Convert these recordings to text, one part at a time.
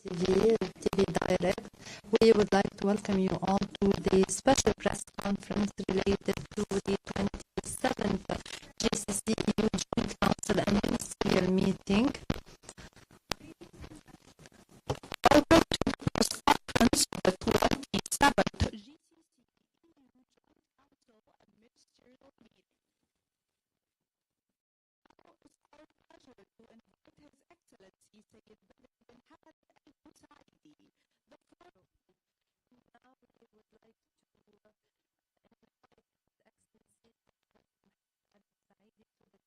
TV Direct. We would like to welcome you all to the special press conference related to the 27th GCC EU Joint Council and Ministerial Meeting. Welcome to the press conference of the 27th GCC EU Joint Council and Ministerial Meeting. It's our pleasure to invite His Excellency Sayyid bin Hamad al-Musaidi, the forum. Now we would like to invite His Excellency al-Musaidi to the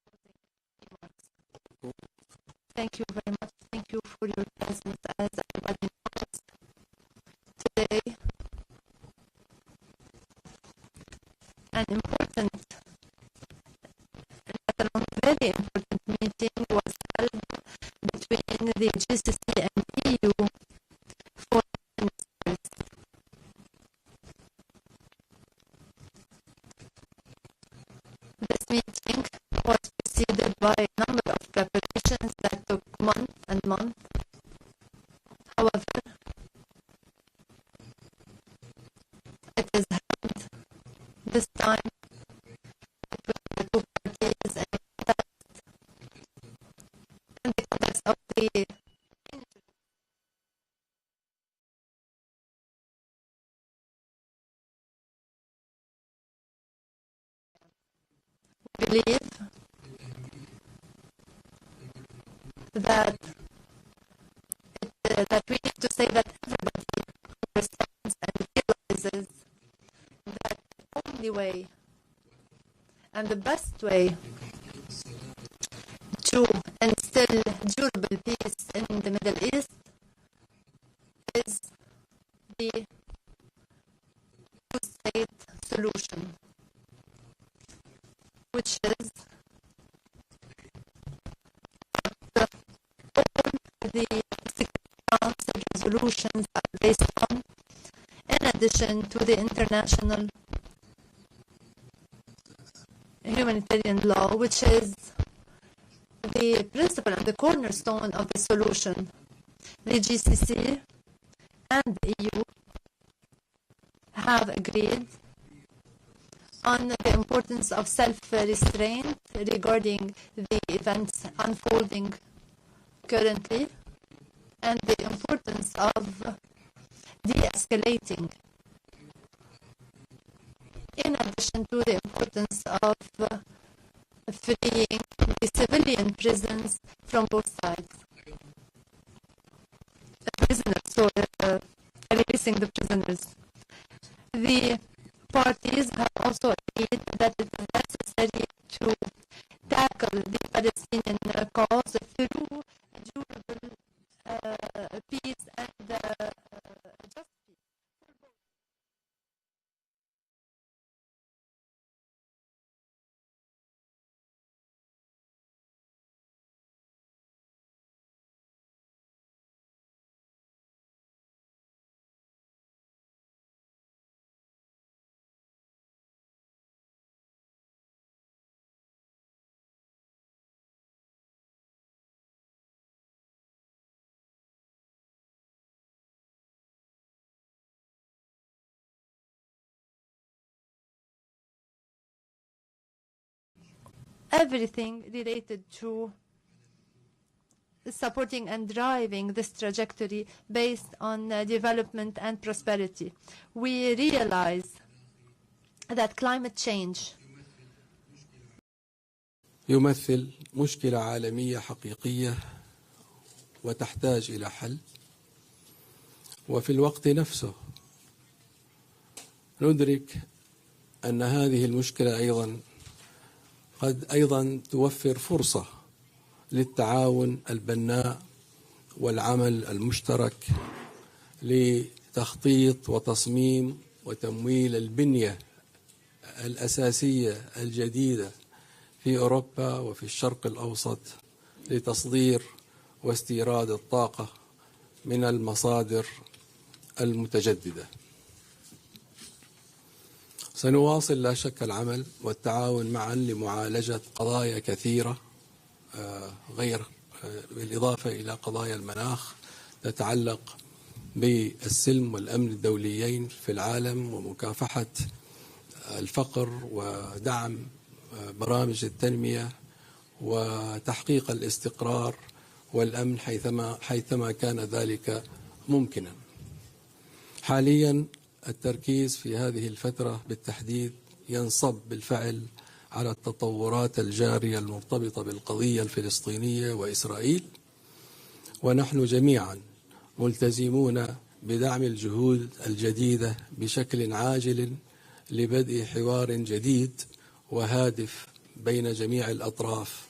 closing remarks. Thank you very much. Thank you for your presence. As everybody knows, today an important, very important meeting was held between the GCC and EU foreign ministers. This meeting was preceded by a number of preparations that took months and months. However, it is held this time between the two parties and in the context of the believe that we need to say that everybody understands and realizes that the only way and the best way to instill durable peace in the Middle East is the two-state solution, which is what all the Security Council resolutions are based on, in addition to the international humanitarian law, which is the principle and the cornerstone of the solution. The GCC and the EU have agreed on the importance of self-restraint regarding the events unfolding currently and the importance of de-escalating, in addition to the importance of freeing the civilian prisons from both sides. Releasing the prisoners. The parties have also agreed that it is necessary to tackle the Palestinian cause through durable peace and justice. Everything related to supporting and driving this trajectory based on development and prosperity. We realize that climate change يمثل مشكلة عالمية حقيقية وتحتاج إلى حل، وفي الوقت نفسه ندرك أن هذه المشكلة قد توفر فرصة للتعاون البناء والعمل المشترك لتخطيط وتصميم وتمويل البنية الأساسية الجديدة في أوروبا وفي الشرق الأوسط لتصدير واستيراد الطاقة من المصادر المتجددة. سنواصل لا شك العمل والتعاون معا لمعالجة قضايا كثيرة غير بالإضافة إلى قضايا المناخ، تتعلق بالسلم والأمن الدوليين في العالم ومكافحة الفقر ودعم برامج التنمية وتحقيق الاستقرار والأمن حيثما كان ذلك ممكنا. حاليا التركيز في هذه الفترة بالتحديد ينصب بالفعل على التطورات الجارية المرتبطة بالقضية الفلسطينية وإسرائيل، ونحن جميعا ملتزمون بدعم الجهود الجديدة بشكل عاجل لبدء حوار جديد وهادف بين جميع الأطراف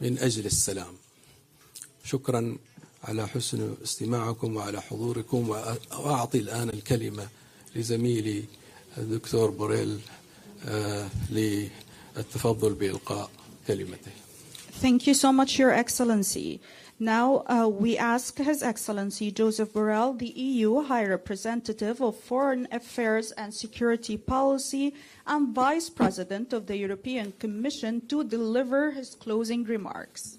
من أجل السلام. شكرا على حسن استماعكم وعلى حضوركم، وأعطي الآن الكلمة لزميلي الدكتور بوريل للتفضل بإلقاء كلمته. Thank you so much, Your Excellency. Now we ask His Excellency Joseph Borrell, the EU High Representative of Foreign Affairs and Security Policy and Vice President of the European Commission, to deliver his closing remarks.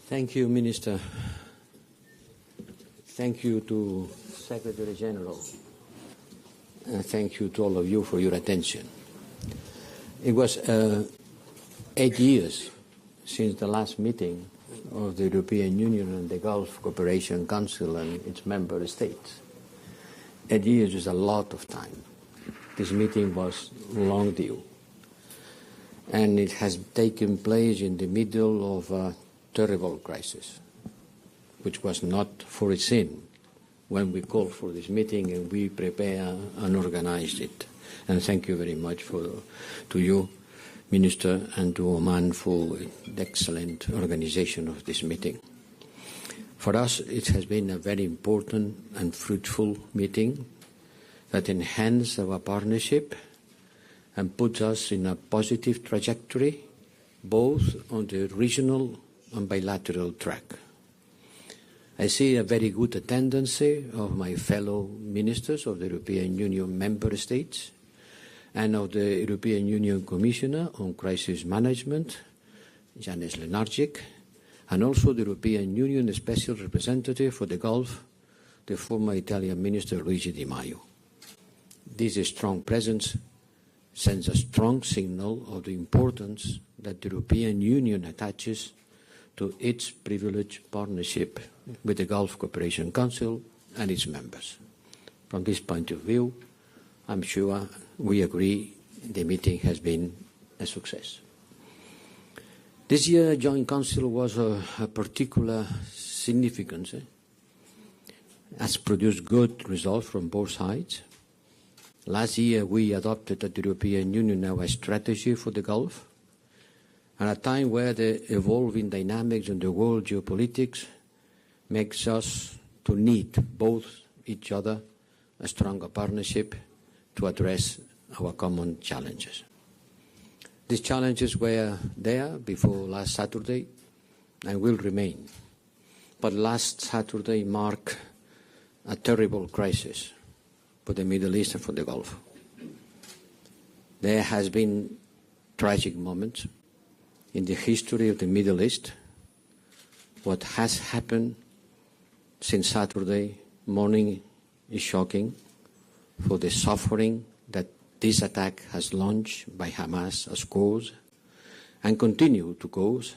Thank you, Minister. Thank you to Secretary General. And thank you to all of you for your attention. It was 8 years since the last meeting of the European Union and the Gulf Cooperation Council and its member states. 8 years is a lot of time. This meeting was long due. And it has taken place in the middle of a terrible crisis, which was not foreseen when we called for this meeting and we prepared and organized it. And thank you very much to you, Minister, and to Oman for the excellent organization of this meeting. For us, it has been a very important and fruitful meeting that enhanced our partnership and puts us in a positive trajectory, both on the regional and bilateral track. I see a very good attendance of my fellow ministers of the European Union member states and of the European Union Commissioner on Crisis Management, Janis Lenarčič, and also the European Union Special Representative for the Gulf, the former Italian Minister Luigi Di Maio. This strong presence sends a strong signal of the importance that the European Union attaches to its privileged partnership with the Gulf Cooperation Council and its members. From this point of view, I'm sure we agree the meeting has been a success. This year, Joint Council was a particular significance. Has produced good results from both sides. Last year, we adopted at the European Union our strategy for the Gulf. At a time where the evolving dynamics in the world geopolitics makes us to need both each other a stronger partnership to address our common challenges. These challenges were there before last Saturday and will remain. But last Saturday marked a terrible crisis for the Middle East and for the Gulf. There has been tragic moments in the history of the Middle East. What has happened since Saturday morning is shocking for the suffering that this attack has launched by Hamas as cause and continue to cause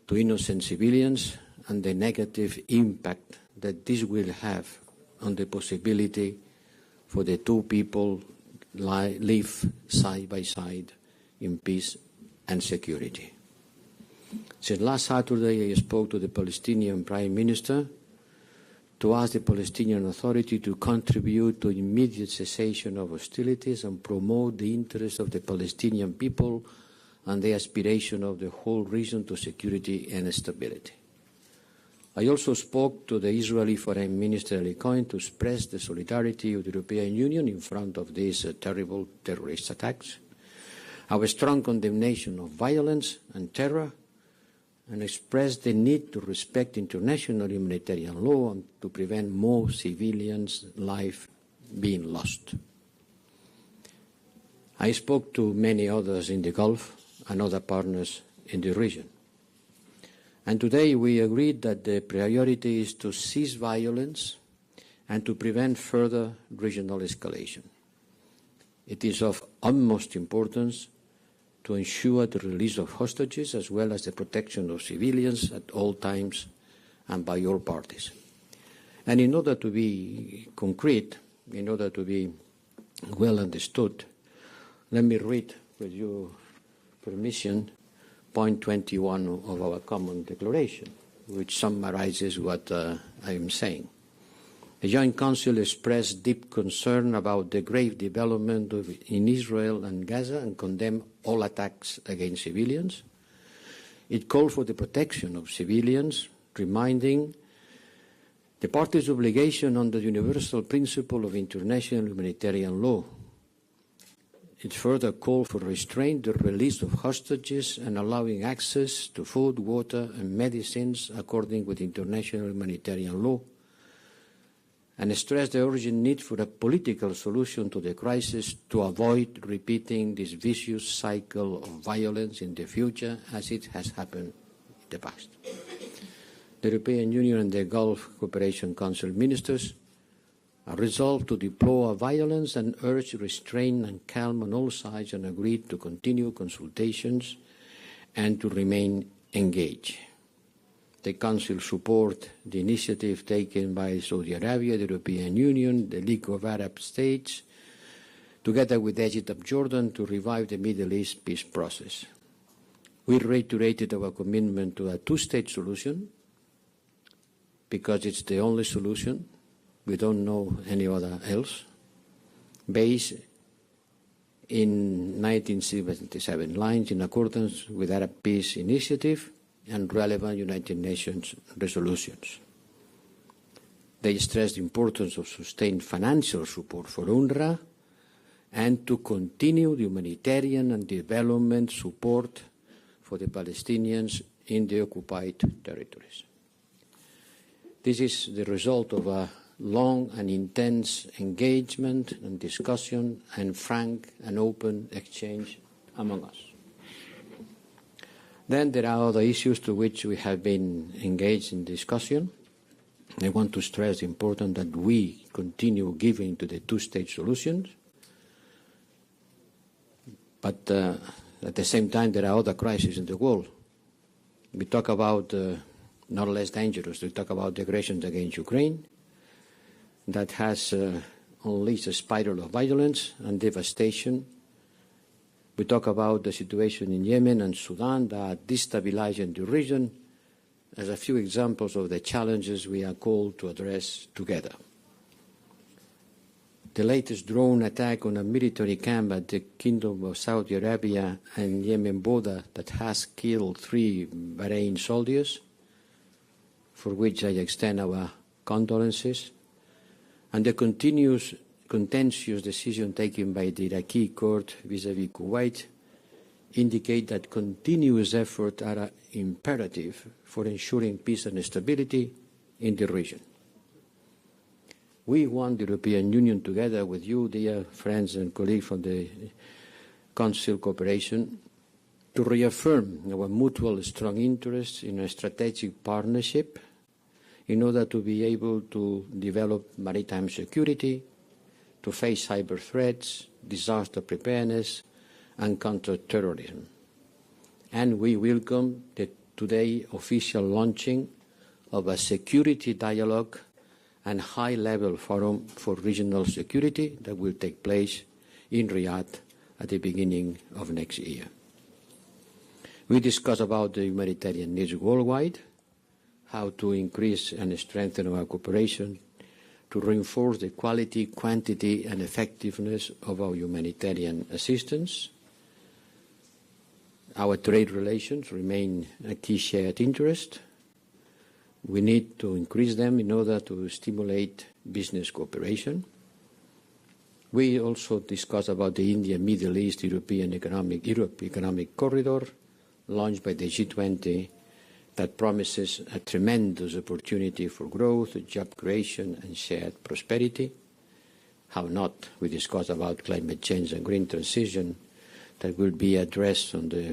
to innocent civilians, and the negative impact that this will have on the possibility for the two people live side by side in peace and security. Since last Saturday, I spoke to the Palestinian Prime Minister to ask the Palestinian Authority to contribute to immediate cessation of hostilities and promote the interests of the Palestinian people and the aspiration of the whole region to security and stability. I also spoke to the Israeli Foreign Minister Eli Cohen to express the solidarity of the European Union in front of these terrible terrorist attacks, our strong condemnation of violence and terror, and express the need to respect international humanitarian law and to prevent more civilians' lives being lost. I spoke to many others in the Gulf and other partners in the region. And today we agreed that the priority is to cease violence and to prevent further regional escalation. It is of utmost importance to ensure the release of hostages as well as the protection of civilians at all times and by all parties. And in order to be concrete, in order to be well understood, let me read, with your permission, point 21 of our common declaration, which summarizes what I am saying. The Joint Council expressed deep concern about the grave development in Israel and Gaza and condemned all attacks against civilians. It called for the protection of civilians, reminding the parties' obligation under the universal principle of international humanitarian law. It further called for restraint, the release of hostages, and allowing access to food, water, and medicines according with international humanitarian law, and stressed the urgent need for a political solution to the crisis to avoid repeating this vicious cycle of violence in the future as it has happened in the past. The European Union and the Gulf Cooperation Council ministers are resolved to deplore violence and urge restraint and calm on all sides, and agreed to continue consultations and to remain engaged. The Council supports the initiative taken by Saudi Arabia, the European Union, the League of Arab States, together with Egypt and Jordan, to revive the Middle East peace process. We reiterated our commitment to a two-state solution because it's the only solution. We don't know any other else, based in 1977 lines in accordance with Arab Peace Initiative and relevant United Nations resolutions. They stressed the importance of sustained financial support for UNRWA and to continue the humanitarian and development support for the Palestinians in the occupied territories. This is the result of a long and intense engagement and discussion and frank and open exchange among us. Then there are other issues to which we have been engaged in discussion. I want to stress the importance that we continue giving to the two-state solutions, but at the same time there are other crises in the world. We talk about, not less dangerous, we talk about the aggressions against Ukraine, that has unleashed a spiral of violence and devastation. We talk about the situation in Yemen and Sudan that are destabilizing the region as a few examples of the challenges we are called to address together. The latest drone attack on a military camp at the Kingdom of Saudi Arabia and Yemen border that has killed 3 Bahrain soldiers, for which I extend our condolences, and the continuous contentious decision taken by the Iraqi court vis-à-vis Kuwait indicate that continuous efforts are imperative for ensuring peace and stability in the region. We want the European Union, together with you, dear friends and colleagues from the Council cooperation, to reaffirm our mutual strong interest in a strategic partnership in order to be able to develop maritime security, to face cyber threats, disaster preparedness, and counter-terrorism. And we welcome the today official launching of a security dialogue and high-level forum for regional security that will take place in Riyadh at the beginning of next year. We discuss about the humanitarian needs worldwide, how to increase and strengthen our cooperation to reinforce the quality, quantity, and effectiveness of our humanitarian assistance. Our trade relations remain a key shared interest. We need to increase them in order to stimulate business cooperation. We also discuss about the India, Middle East, Europe Economic Corridor, launched by the G20, that promises a tremendous opportunity for growth, job creation, and shared prosperity. how not. We discussed about climate change and green transition that will be addressed on the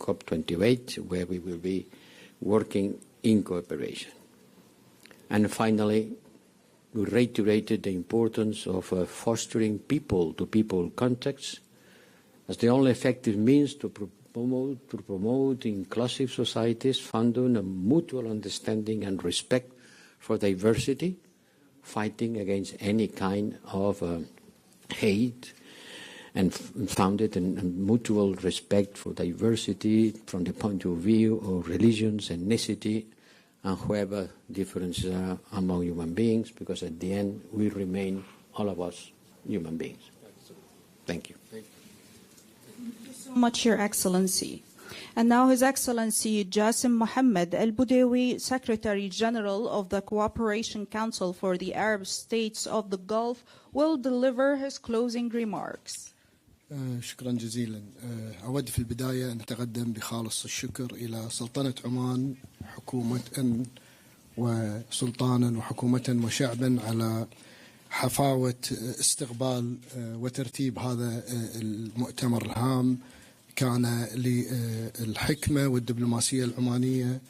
COP28, where we will be working in cooperation. And finally, we reiterated the importance of fostering people-to-people contacts as the only effective means to promote inclusive societies founded on mutual understanding and respect for diversity, fighting against any kind of hate, and founded in mutual respect for diversity from the point of view of religions, ethnicity, and whoever differences are among human beings, because at the end we remain, all of us, human beings. Thank you. Thank you so much, Your Excellency. And now His Excellency Jassim Mohammed Al-Budawi, Secretary General of the Cooperation Council for the Arab States of the Gulf, will deliver his closing remarks. شكرا جزيلا. أود في البداية أن أتقدم بخالص الشكر إلى سلطنة عمان حكومة وسلطانا وحكومة وشعبا على حفاوة استقبال وترتيب هذا المؤتمر الهام. كان للحكمة والدبلوماسية العمانية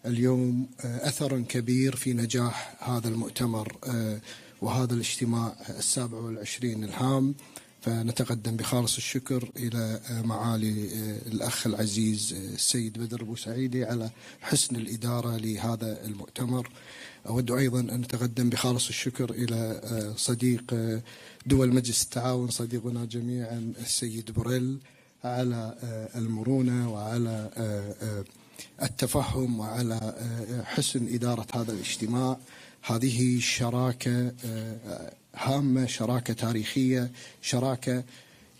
اليوم أثر كبير في نجاح هذا المؤتمر وهذا الاجتماع 27 الهام. فنتقدم بخالص الشكر إلى معالي الأخ العزيز السيد بدر أبو سعيدي على حسن الإدارة لهذا المؤتمر. أود أيضا أن نتقدم بخالص الشكر إلى صديق دول مجلس التعاون، صديقنا جميعا السيد بوريل، على المرونة وعلى التفهم وعلى حسن إدارة هذا الاجتماع. هذه شراكة هامة، شراكة تاريخية، شراكة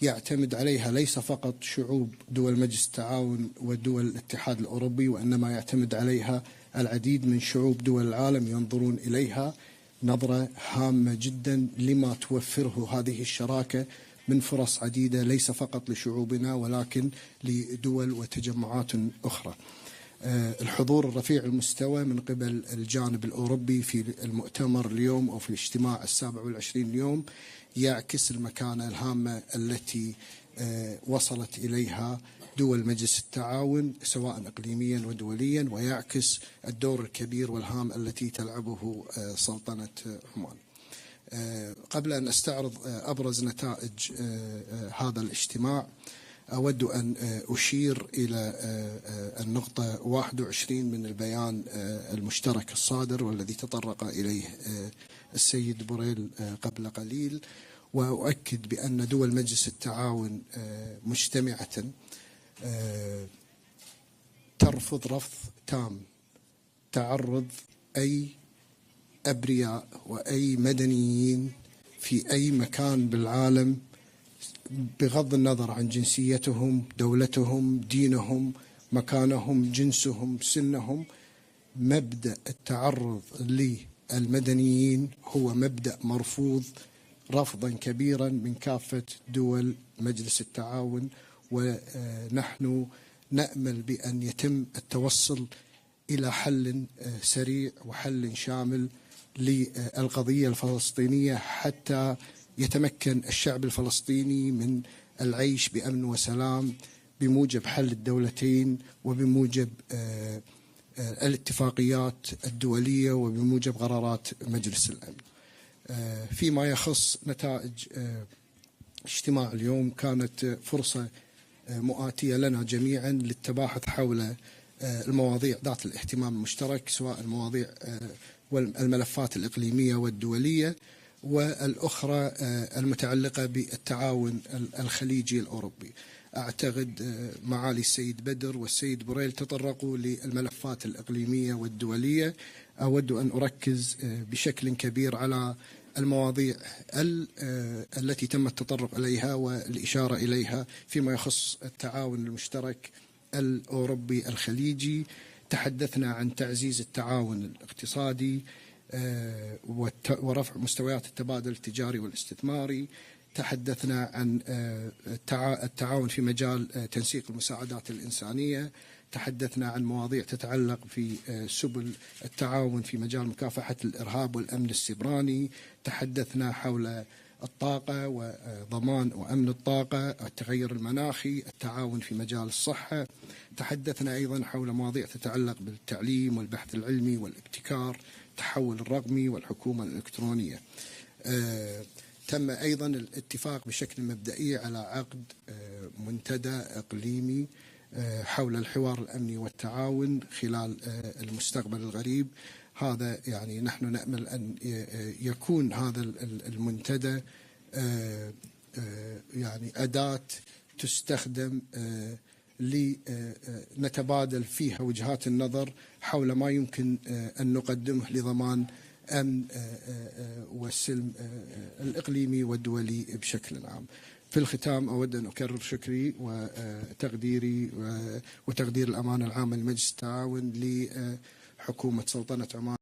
يعتمد عليها ليس فقط شعوب دول مجلس التعاون ودول الاتحاد الأوروبي، وإنما يعتمد عليها العديد من شعوب دول العالم ينظرون إليها نظرة هامة جدا لما توفره هذه الشراكة من فرص عديدة، ليس فقط لشعوبنا ولكن لدول وتجمعات أخرى. الحضور الرفيع المستوى من قبل الجانب الأوروبي في المؤتمر اليوم أو في الاجتماع 27 اليوم يعكس المكانة الهامة التي وصلت إليها دول مجلس التعاون سواء إقليميا ودوليا، ويعكس الدور الكبير والهام التي تلعبه سلطنة عمان. قبل أن أستعرض أبرز نتائج هذا الاجتماع، أود أن أشير إلى النقطة 21 من البيان المشترك الصادر والذي تطرق إليه السيد بوريل قبل قليل، وأؤكد بأن دول مجلس التعاون مجتمعة ترفض رفض تام تعرض أي أبرياء وأي مدنيين في أي مكان بالعالم بغض النظر عن جنسيتهم، دولتهم، دينهم، مكانهم، جنسهم، سنهم. مبدأ التعرض للمدنيين هو مبدأ مرفوض رفضا كبيرا من كافة دول مجلس التعاون، ونحن نأمل بأن يتم التوصل إلى حل سريع وحل شامل للقضية الفلسطينية حتى يتمكن الشعب الفلسطيني من العيش بأمن وسلام بموجب حل الدولتين وبموجب الاتفاقيات الدولية وبموجب قرارات مجلس الأمن. فيما يخص نتائج اجتماع اليوم، كانت فرصة مؤاتية لنا جميعا للتباحث حول المواضيع ذات الاهتمام المشترك، سواء المواضيع والملفات الإقليمية والدولية والأخرى المتعلقة بالتعاون الخليجي الأوروبي. أعتقد معالي السيد بدر والسيد بوريل تطرقوا للملفات الإقليمية والدولية. أود أن أركز بشكل كبير على المواضيع التي تم التطرق إليها والإشارة إليها فيما يخص التعاون المشترك الأوروبي الخليجي. تحدثنا عن تعزيز التعاون الاقتصادي ورفع مستويات التبادل التجاري والاستثماري. تحدثنا عن التعاون في مجال تنسيق المساعدات الإنسانية. تحدثنا عن مواضيع تتعلق في سبل التعاون في مجال مكافحة الإرهاب والأمن السيبراني، تحدثنا حول الطاقة وضمان وأمن الطاقة، التغير المناخي، التعاون في مجال الصحة، تحدثنا أيضا حول مواضيع تتعلق بالتعليم والبحث العلمي والابتكار، التحول الرقمي والحكومة الإلكترونية. تم أيضا الاتفاق بشكل مبدئي على عقد منتدى إقليمي حول الحوار الأمني والتعاون خلال المستقبل القريب. هذا يعني نحن نأمل أن يكون هذا المنتدى يعني أداة تستخدم لنتبادل فيها وجهات النظر حول ما يمكن أن نقدمه لضمان أمن والسلم الإقليمي والدولي بشكل عام. في الختام أود أن أكرر شكري وتقديري وتقدير الأمانة العامة لمجلس التعاون لحكومة سلطنة عمان.